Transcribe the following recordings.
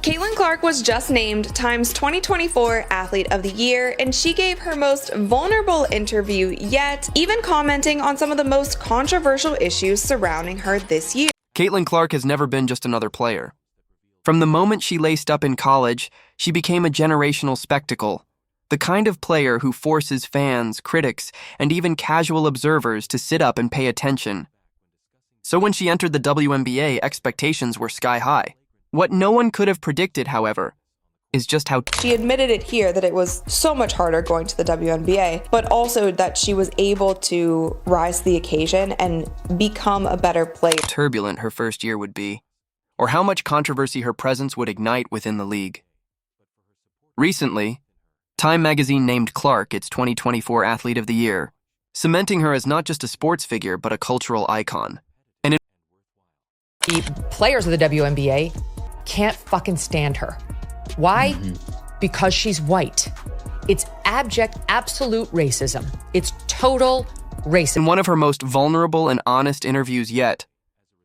Caitlin Clark was just named Time's 2024 Athlete of the Year, and she gave her most vulnerable interview yet, even commenting on some of the most controversial issues surrounding her this year. Caitlin Clark has never been just another player. From the moment she laced up in college, she became a generational spectacle, the kind of player who forces fans, critics, and even casual observers to sit up and pay attention. So when she entered the WNBA, expectations were sky high. What no one could have predicted, however, is just how she admitted it here that it was so much harder going to the WNBA, but also that she was able to rise to the occasion and become a better player. Turbulent her first year would be, or how much controversy her presence would ignite within the league. Recently, Time magazine named Clark its 2024 Athlete of the Year, cementing her as not just a sports figure but a cultural icon. And the players of the WNBA can't fucking stand her. Why? Because she's white. It's abject, absolute racism. It's total racism. In one of her most vulnerable and honest interviews yet,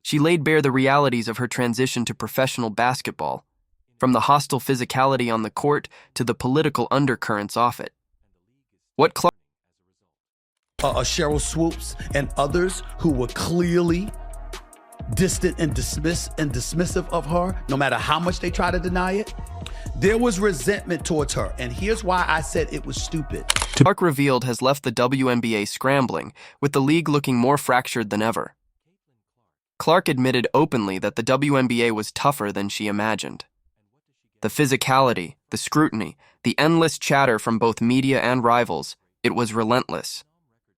she laid bare the realities of her transition to professional basketball, from the hostile physicality on the court to the political undercurrents off it. What Clark... Cheryl Swoops and others who were clearly distant and dismissive of her, no matter how much they try to deny it. There was resentment towards her, and here's why I said it was stupid. Clark revealed has left the WNBA scrambling, with the league looking more fractured than ever. Clark admitted openly that the WNBA was tougher than she imagined. The physicality, the scrutiny, the endless chatter from both media and rivals, it was relentless.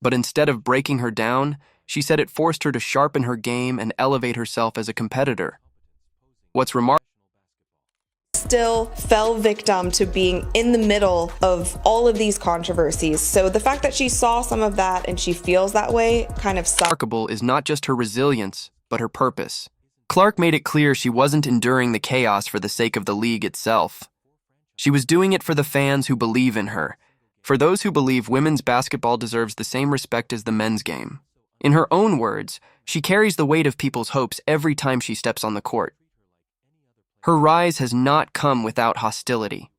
But instead of breaking her down, she said it forced her to sharpen her game and elevate herself as a competitor. What's remarkable still fell victim to being in the middle of all of these controversies. So the fact that she saw some of that and she feels that way kind of sucks. Remarkable is not just her resilience, but her purpose. Clark made it clear she wasn't enduring the chaos for the sake of the league itself. She was doing it for the fans who believe in her, for those who believe women's basketball deserves the same respect as the men's game. In her own words, she carries the weight of people's hopes every time she steps on the court. Her rise has not come without hostility.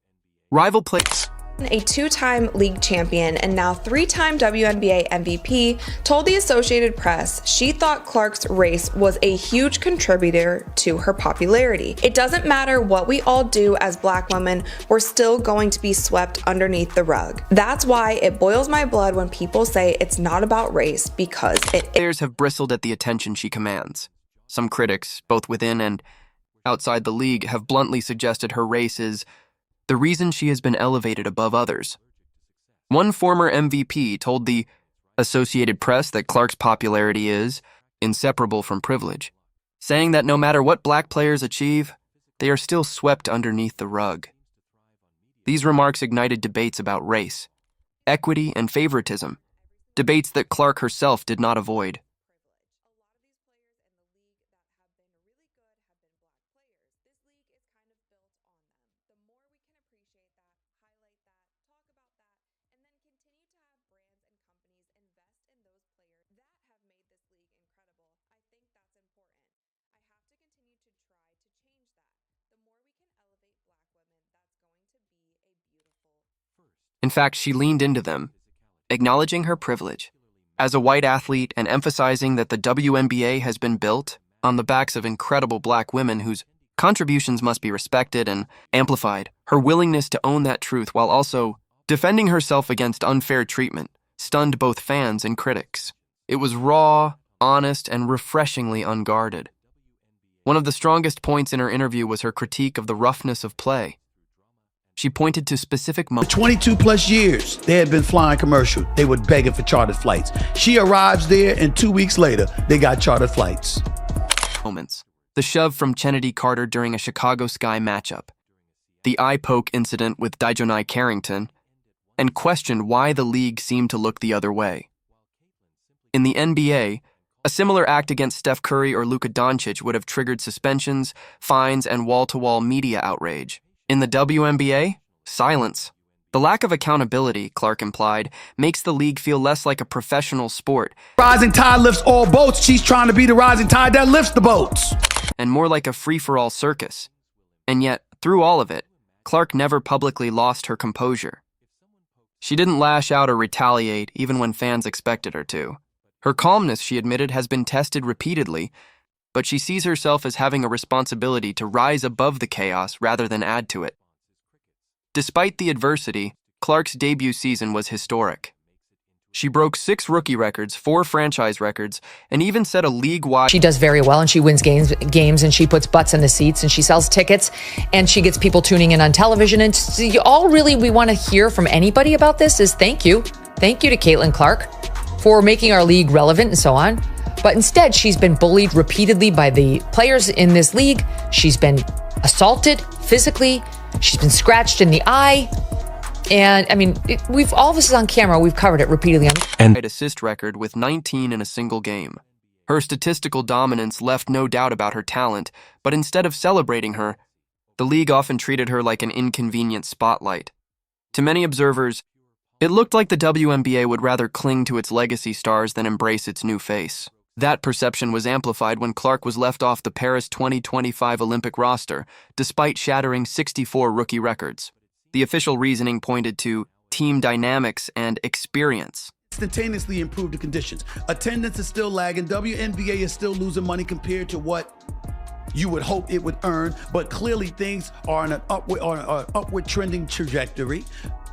Rival players, a two-time league champion and now three-time WNBA MVP, told the Associated Press she thought Clark's race was a huge contributor to her popularity. It doesn't matter what we all do as Black women, we're still going to be swept underneath the rug. That's why it boils my blood when people say it's not about race, because players have bristled at the attention she commands. Some critics, both within and outside the league, have bluntly suggested her race is the reason she has been elevated above others. One former MVP told the Associated Press that Clark's popularity is inseparable from privilege, saying that no matter what Black players achieve, they are still swept underneath the rug. These remarks ignited debates about race, equity, and favoritism, debates that Clark herself did not avoid. In fact, she leaned into them, acknowledging her privilege as a white athlete and emphasizing that the WNBA has been built on the backs of incredible Black women whose contributions must be respected and amplified. Her willingness to own that truth while also defending herself against unfair treatment stunned both fans and critics. It was raw, honest, and refreshingly unguarded. One of the strongest points in her interview was her critique of the roughness of play. She pointed to specific moments. 22 plus years, they had been flying commercial. They were begging for chartered flights. She arrives there, and 2 weeks later, they got chartered flights. The shove from Kennedy Carter during a Chicago Sky matchup, the eye poke incident with Dijonai Carrington, and questioned why the league seemed to look the other way. In the NBA, a similar act against Steph Curry or Luka Doncic would have triggered suspensions, fines, and wall-to-wall media outrage. In the WNBA, silence. The lack of accountability, Clark implied, makes the league feel less like a professional sport. Rising tide lifts all boats. She's trying to be the rising tide that lifts the boats. And more like a free-for-all circus. And yet, Through all of it, Clark never publicly lost her composure. She didn't lash out or retaliate even when fans expected her to. Her calmness, she admitted, has been tested repeatedly, but she sees herself as having a responsibility to rise above the chaos rather than add to it. Despite the adversity, Clark's debut season was historic. She broke 6 rookie records, 4 franchise records, and even set a league-wide... She does very well, and she wins games, and she puts butts in the seats, and she sells tickets, and she gets people tuning in on television. And all really we want to hear from anybody about this is thank you. Thank you to Caitlin Clark for making our league relevant and so on. But instead, she's been bullied repeatedly by the players in this league. She's been assaulted physically. She's been scratched in the eye. And I mean, all this is on camera. We've covered it repeatedly. And assist record with 19 in a single game. Her statistical dominance left no doubt about her talent, but instead of celebrating her, the league often treated her like an inconvenient spotlight. To many observers, it looked like the WNBA would rather cling to its legacy stars than embrace its new face. That perception was amplified when Clark was left off the Paris 2025 Olympic roster, despite shattering 64 rookie records. The official reasoning pointed to team dynamics and experience. Instantaneously improved the conditions. Attendance is still lagging. WNBA is still losing money compared to what you would hope it would earn, but clearly things are on an upward trending trajectory.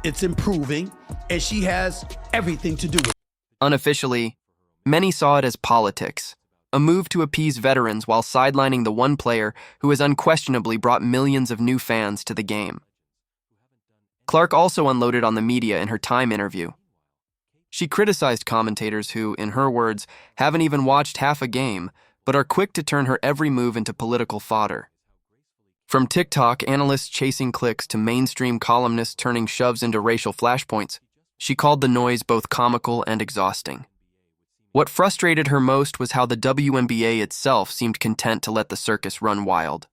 It's improving, and she has everything to do with it. Unofficially, many saw it as politics, a move to appease veterans while sidelining the one player who has unquestionably brought millions of new fans to the game. Clark also unloaded on the media in her Time interview. She criticized commentators who, in her words, haven't even watched half a game, but are quick to turn her every move into political fodder. From TikTok analysts chasing clicks to mainstream columnists turning shoves into racial flashpoints, she called the noise both comical and exhausting. What frustrated her most was how the WNBA itself seemed content to let the circus run wild.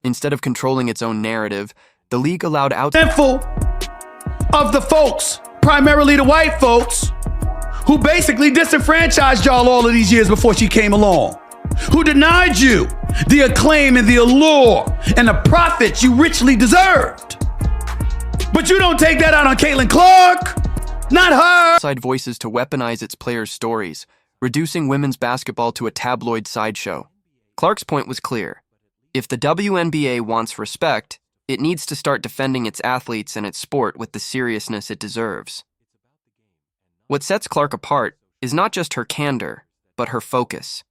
Instead of controlling its own narrative, the league allowed Handful of the folks, primarily the white folks, who basically disenfranchised y'all all of these years before she came along, who denied you the acclaim and the allure and the profits you richly deserved. But you don't take that out on Caitlin Clark, not her. Outside voices to weaponize its players' stories, reducing women's basketball to a tabloid sideshow. Clark's point was clear. If the WNBA wants respect, it needs to start defending its athletes and its sport with the seriousness it deserves. What sets Clark apart is not just her candor, but her focus.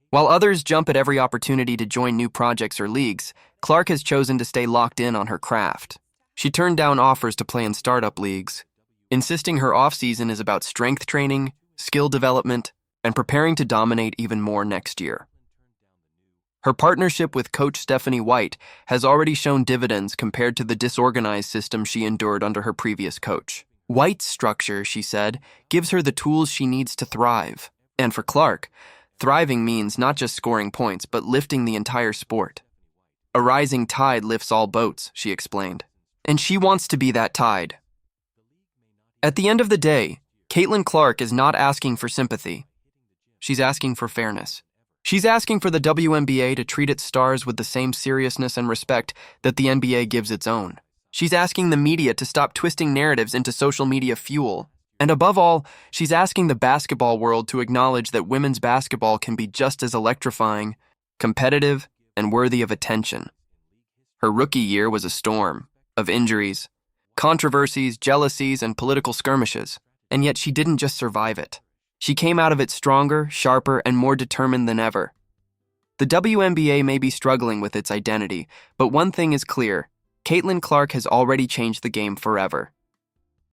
While others jump at every opportunity to join new projects or leagues, Clark has chosen to stay locked in on her craft. She turned down offers to play in startup leagues, insisting her off-season is about strength training, skill development, and preparing to dominate even more next year. Her partnership with coach Stephanie White has already shown dividends compared to the disorganized system she endured under her previous coach. White's structure, she said, gives her the tools she needs to thrive. And for Clark, thriving means not just scoring points, but lifting the entire sport. A rising tide lifts all boats, she explained. And she wants to be that tide. At the end of the day, Caitlin Clark is not asking for sympathy. She's asking for fairness. She's asking for the WNBA to treat its stars with the same seriousness and respect that the NBA gives its own. She's asking the media to stop twisting narratives into social media fuel. And above all, she's asking the basketball world to acknowledge that women's basketball can be just as electrifying, competitive, and worthy of attention. Her rookie year was a storm of injuries, controversies, jealousies, and political skirmishes. And yet she didn't just survive it. She came out of it stronger, sharper, and more determined than ever. The WNBA may be struggling with its identity, but one thing is clear. Caitlin Clark has already changed the game forever.